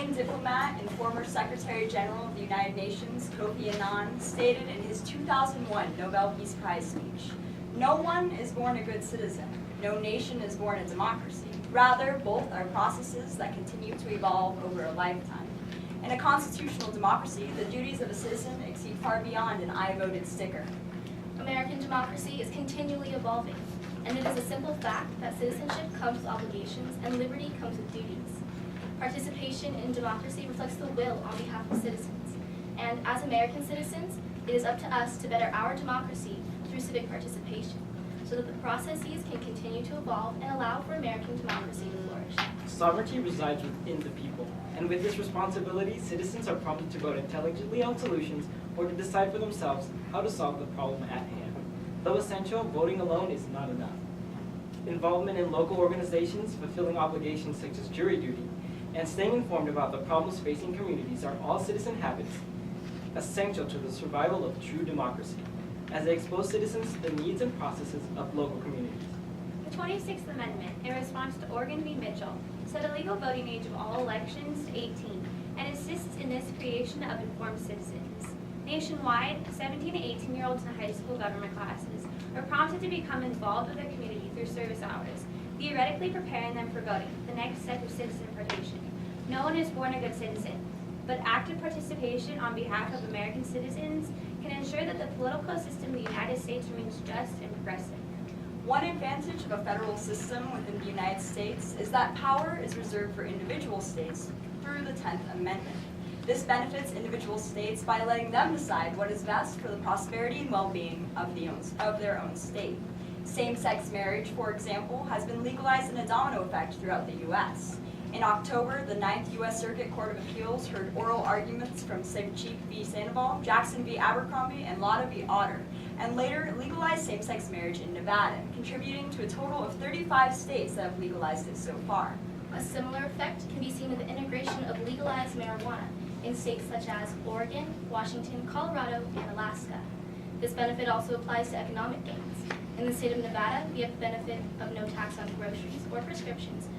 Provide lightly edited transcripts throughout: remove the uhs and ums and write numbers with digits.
Canadian diplomat and former Secretary General of the United Nations, Kofi Annan, stated in his 2001 Nobel Peace Prize speech, "No one is born a good citizen. No nation is born a democracy. Rather, both are processes that continue to evolve over a lifetime. In a constitutional democracy, the duties of a citizen exceed far beyond an I voted sticker." American democracy is continually evolving, and it is a simple fact that citizenship comes with obligations and liberty comes with duties. Participation in democracy reflects the will on behalf of citizens, and as American citizens, it is up to us to better our democracy through civic participation, so that the processes can continue to evolve and allow for American democracy to flourish. Sovereignty resides within the people, and with this responsibility, citizens are prompted to vote intelligently on solutions or to decide for themselves how to solve the problem at hand. Though essential, voting alone is not enough. Involvement in local organizations, fulfilling obligations such as jury duty, and staying informed about the problems facing communities are all citizen habits essential to the survival of true democracy, as they expose citizens to the needs and processes of local communities. The 26th Amendment, in response to Oregon v. Mitchell, set a legal voting age of all elections to 18 and assists in this creation of informed citizens. Nationwide, 17 to 18-year-olds in high school government classes are prompted to become involved with their community through service hours, theoretically preparing them for voting, the next step of citizen participation. No one is born a good citizen, but active participation on behalf of American citizens can ensure that the political system of the United States remains just and progressive. One advantage of a federal system within the United States is that power is reserved for individual states through the 10th Amendment. This benefits individual states by letting them decide what is best for the prosperity and well-being of their own state. Same-sex marriage, for example, has been legalized in a domino effect throughout the U.S. In October, the 9th U.S. Circuit Court of Appeals heard oral arguments from Sevchik v. Sandoval, Jackson v. Abercrombie, and Lotta v. Otter, and later legalized same-sex marriage in Nevada, contributing to a total of 35 states that have legalized it so far. A similar effect can be seen in the integration of legalized marijuana in states such as Oregon, Washington, Colorado, and Alaska. This benefit also applies to economic gains. In the state of Nevada, we have the benefit of no tax on groceries or prescriptions,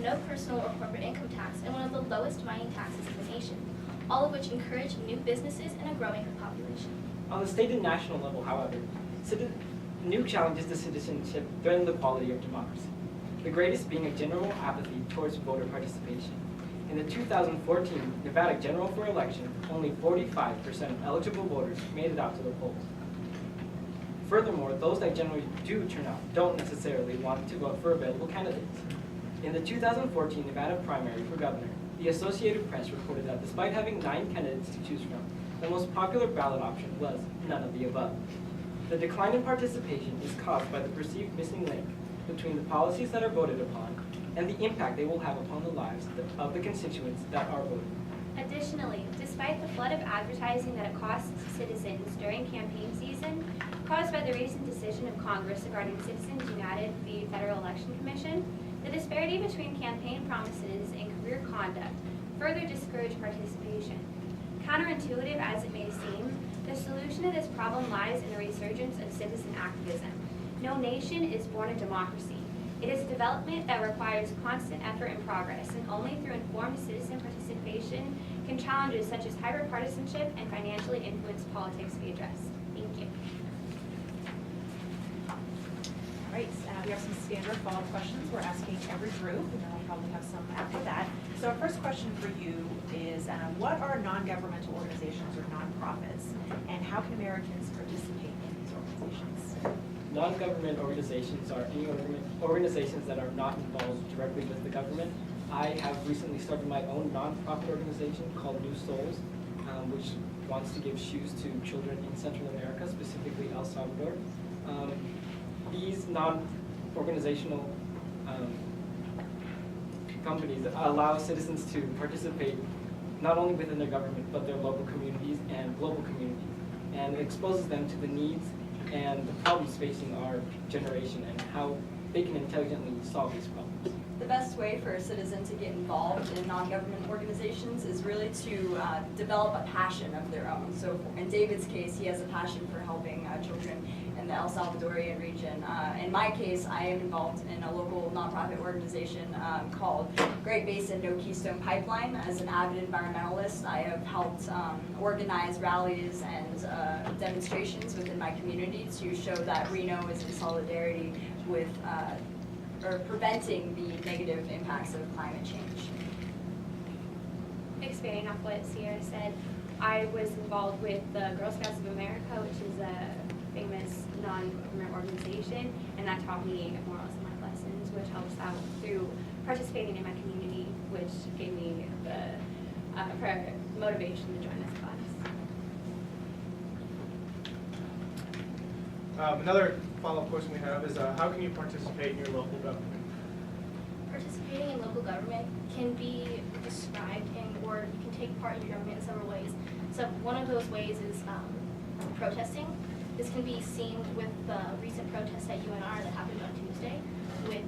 no personal or corporate income tax, and one of the lowest mining taxes in the nation, all of which encourage new businesses and a growing population. On the state and national level, however, new challenges to citizenship threaten the quality of democracy, the greatest being a general apathy towards voter participation. In the 2014 Nevada general election, only 45% of eligible voters made it out to the polls. Furthermore, those that generally do turn out don't necessarily want to vote for available candidates. In the 2014 Nevada primary for governor, the Associated Press reported that despite having 9 candidates to choose from, the most popular ballot option was none of the above. The decline in participation is caused by the perceived missing link between the policies that are voted upon and the impact they will have upon the lives of the constituents that are voting. Additionally, despite the flood of advertising that it costs citizens during campaign season, caused by the recent decision of Congress regarding Citizens United v. Federal Election Commission, the disparity between campaign promises and career conduct further discourage participation. Counterintuitive as it may seem, the solution to this problem lies in the resurgence of citizen activism. No nation is born a democracy. It is a development that requires constant effort and progress, and only through informed citizen participation can challenges such as hyperpartisanship and financially influenced politics be addressed. Thank you. All right, we have some standard follow-up questions we're asking every group, and then we'll probably have some after that. So our first question for you is, what are non-governmental organizations or nonprofits, and how can Americans participate in these organizations? Non-government organizations are any organizations that are not involved directly with the government. I have recently started my own non-profit organization called New Souls, which wants to give shoes to children in Central America, specifically El Salvador. These non-organizational companies allow citizens to participate not only within their government, but their local communities and global communities, and it exposes them to the needs and the problems facing our generation and how they can intelligently solve these problems. The best way for a citizen to get involved in non-government organizations is really to develop a passion of their own. So in David's case, he has a passion for helping children in the El Salvadorian region. In my case, I am involved in a local nonprofit organization called Great Basin No Keystone Pipeline. As an avid environmentalist, I have helped organize rallies and demonstrations within my community to show that Reno is in solidarity with or preventing the negative impacts of climate change. Expanding off what Sierra said, I was involved with the Girl Scouts of America, which is a famous non-government organization, and that taught me morals and life lessons, which helps out through participating in my community, which gave me the motivation to join this class. Another follow-up question we have is how can you participate in your local government? Participating in local government can be described or you can take part in your government in several ways. So one of those ways is protesting. This can be seen with the recent protest at UNR that happened on Tuesday with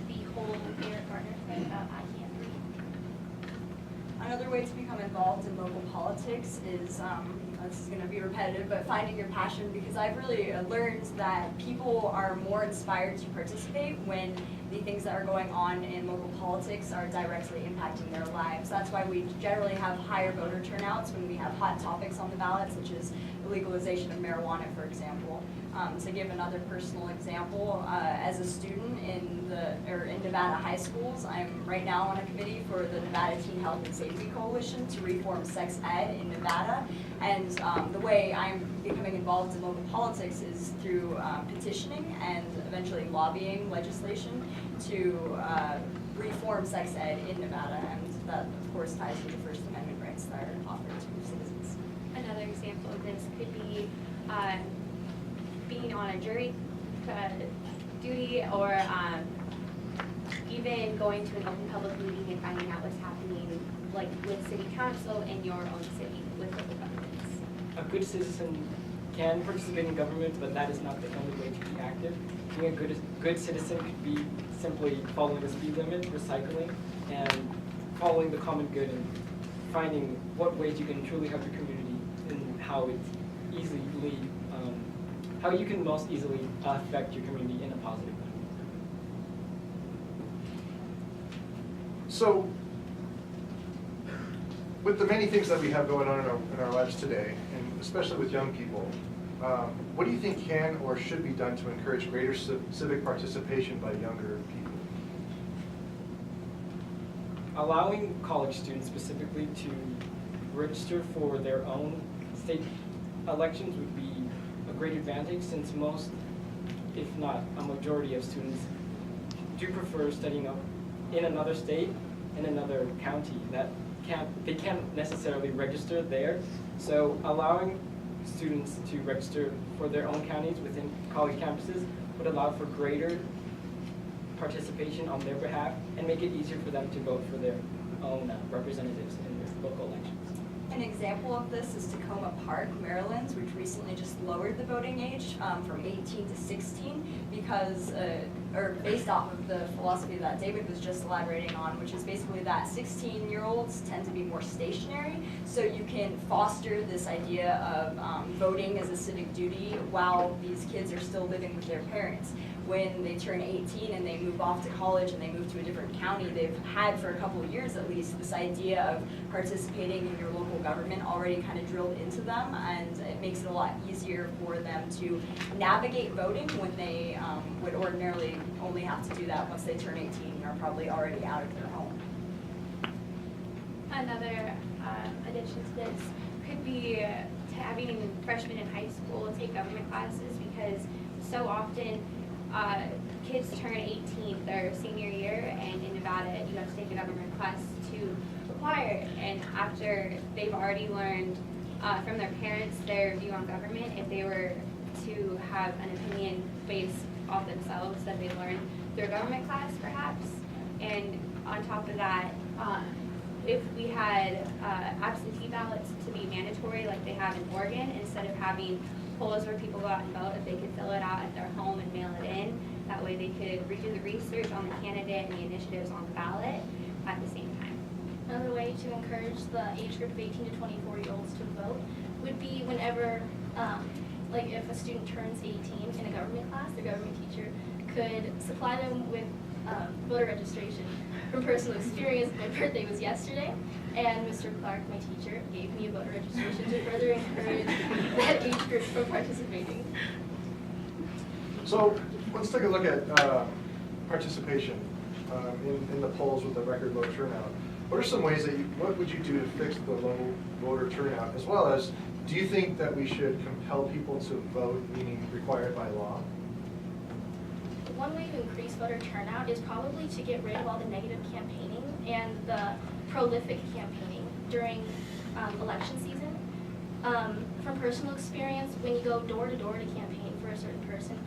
the whole Eric Gardner thing about IEM3. Another way to become involved in local politics is, this is going to be repetitive, but finding your passion, because I've really learned that people are more inspired to participate when the things that are going on in local politics are directly impacting their lives. That's why we generally have higher voter turnouts when we have hot topics on the ballot, such as the legalization of marijuana, for example. To give another personal example, as a student in Nevada high schools, I'm right now on a committee for the Nevada Teen Health and Safety Coalition to reform sex ed in Nevada. And the way I'm becoming involved in local politics is through petitioning and eventually lobbying legislation to reform sex ed in Nevada. And that, of course, ties to the First Amendment rights that are offered to citizens. Another example of this could be being on a jury duty, or even going to an open public meeting and finding out what's happening, like with city council in your own city with local governments. A good citizen can participate in government, but that is not the only way to be active. Being a good citizen could be simply following the speed limit, recycling, and following the common good and finding what ways you can truly help your community and how you can most easily affect your community in a positive way. So, with the many things that we have going on in our lives today, and especially with young people, what do you think can or should be done to encourage greater civic participation by younger people? Allowing college students specifically to register for their own state elections would be a great advantage, since most, if not a majority of students, do prefer studying up in another state, in another county, they can't necessarily register there. So allowing students to register for their own counties within college campuses would allow for greater participation on their behalf and make it easier for them to vote for their own representatives in their local elections. An example of this is Tacoma Park, Maryland, which recently just lowered the voting age from 18 to 16 because, or based off of the philosophy that David was just elaborating on, which is basically that 16-year-olds tend to be more stationary, so you can foster this idea of voting as a civic duty while these kids are still living with their parents. When they turn 18 and they move off to college and they move to a different county, they've had for a couple of years at least this idea of participating in your local government already kind of drilled into them, and it makes it a lot easier for them to navigate voting when they would ordinarily only have to do that once they turn 18 and are probably already out of their home. Another addition to this could be having freshmen in high school take government classes, because so often kids turn 18 their senior year, and in Nevada you have to take a government class to acquire it. And after they've already learned from their parents their view on government, if they were to have an opinion based off themselves that they learned through a government class perhaps. And on top of that, if we had absentee ballots to be mandatory like they have in Oregon, instead of having polls where people go out and vote, if they could fill it out at their home and mail it in, That way they could redo the research on the candidate and the initiatives on the ballot at the same time. Another way to encourage the age group of 18 to 24-year-olds to vote would be whenever, like if a student turns 18 in a government class, their government teacher could supply them with voter registration. From personal experience, my birthday was yesterday, and Mr. Clark, my teacher, gave me a voter registration to further encourage that age group from participating. So let's take a look at participation in the polls with the record low turnout. What are some ways that what would you do to fix the low voter turnout, as well as, do you think that we should compel people to vote, meaning required by law? One way to increase voter turnout is probably to get rid of all the negative campaigning and the prolific campaigning during election season. From personal experience, when you go door to door to campaign for a certain person,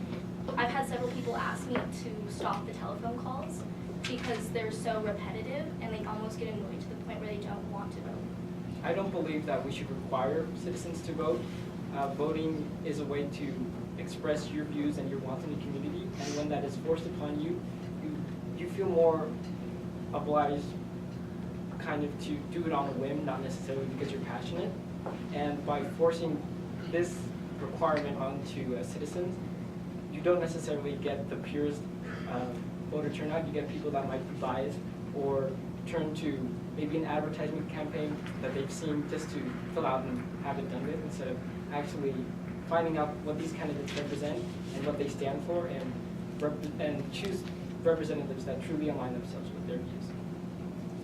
I've had several people ask me to stop the telephone calls because they're so repetitive and they almost get annoyed to the point where they don't want to vote. I don't believe that we should require citizens to vote. Voting is a way to express your views and your wants in the community, and when that is forced upon you, you feel more obliged kind of to do it on a whim, not necessarily because you're passionate. And by forcing this requirement onto citizens, you don't necessarily get the purest voter turnout. You get people that might be biased or turn to maybe an advertisement campaign that they've seen just to fill out and have it done with, instead of actually finding out what these candidates represent and what they stand for, and choose representatives that truly align themselves with their views.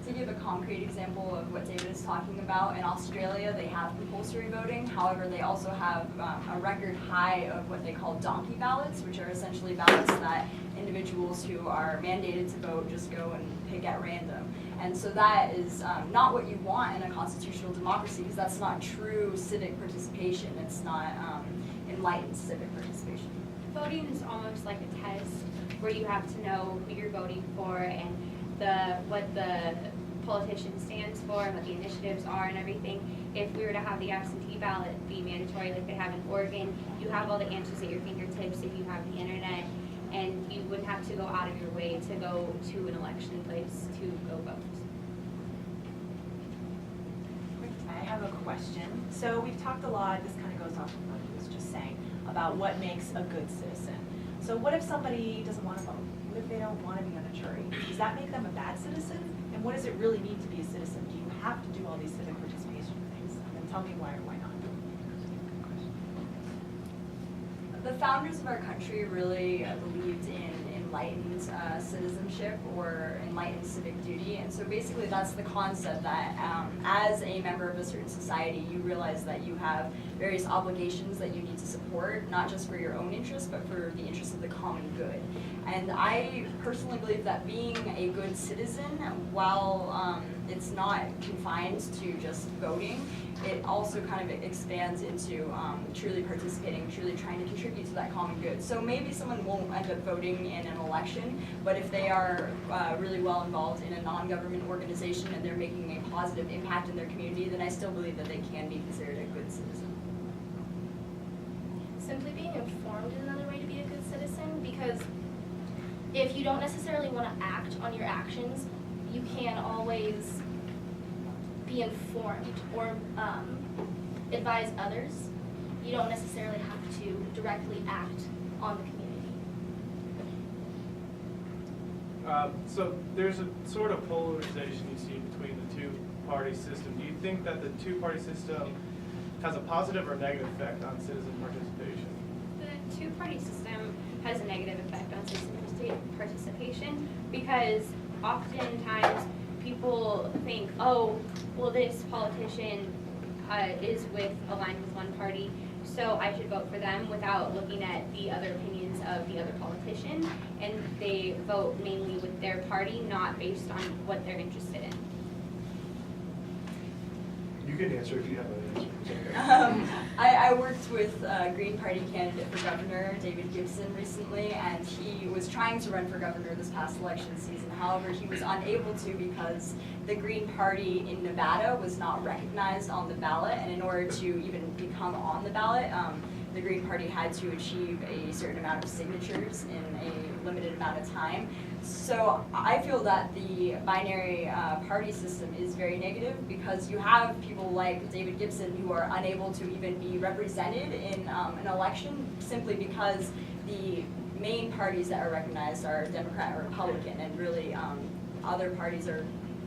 To give a concrete example of what David is talking about, in Australia they have compulsory voting. However, they also have a record high of what they call donkey ballots, which are essentially ballots that individuals who are mandated to vote just go and pick at random. And so that is not what you want in a constitutional democracy, because that's not true civic participation. It's not enlightened civic participation. Voting is almost like a test where you have to know who you're voting for and what the politician stands for and what the initiatives are and everything. If we were to have the absentee ballot be mandatory like they have in Oregon, you have all the answers at your fingertips if you have the internet, and you wouldn't have to go out of your way to go to an election place to go vote. I have a question. So we've talked a lot, this kind of goes off of what he was just saying, about what makes a good citizen. So what if somebody doesn't want to vote? What if they don't want to be on a jury? Does that make them a bad citizen? And what does it really mean to be a citizen? Do you have to do all these civic participation things? And tell me why or why not. The founders of our country really believed in enlightened citizenship or enlightened civic duty. And so basically that's the concept that as a member of a certain society, you realize that you have various obligations that you need to support, not just for your own interests, but for the interests of the common good. And I personally believe that being a good citizen, while it's not confined to just voting, it also kind of expands into truly participating, truly trying to contribute to that common good. So maybe someone won't end up voting in an election, but if they are really well involved in a non-government organization and they're making a positive impact in their community, then I still believe that they can be considered a good citizen. Simply being informed is another way to be a good citizen, because if you don't necessarily want to act on your actions, you can always be informed or advise others. You don't necessarily have to directly act on the community. So there's a sort of polarization you see between the two-party system. Do you think that the two-party system has a positive or negative effect on citizen participation? The two-party system has a negative effect on citizen participation because oftentimes people think, oh, well, this politician is aligned with one party, so I should vote for them, without looking at the other opinions of the other politician, and they vote mainly with their party, not based on what they're interested in. You can answer if you have an answer. It's okay. I worked with a Green Party candidate for governor, David Gibson, recently, and he was trying to run for governor this past election season. However, he was unable to because the Green Party in Nevada was not recognized on the ballot, and in order to even become on the ballot, the Green Party had to achieve a certain amount of signatures in a limited amount of time. So I feel that the binary party system is very negative because you have people like David Gibson who are unable to even be represented in an election simply because the main parties that are recognized are Democrat or Republican, and really other parties are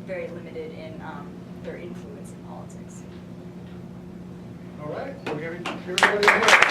very limited in their influence in politics. All right, we're giving everybody a hand.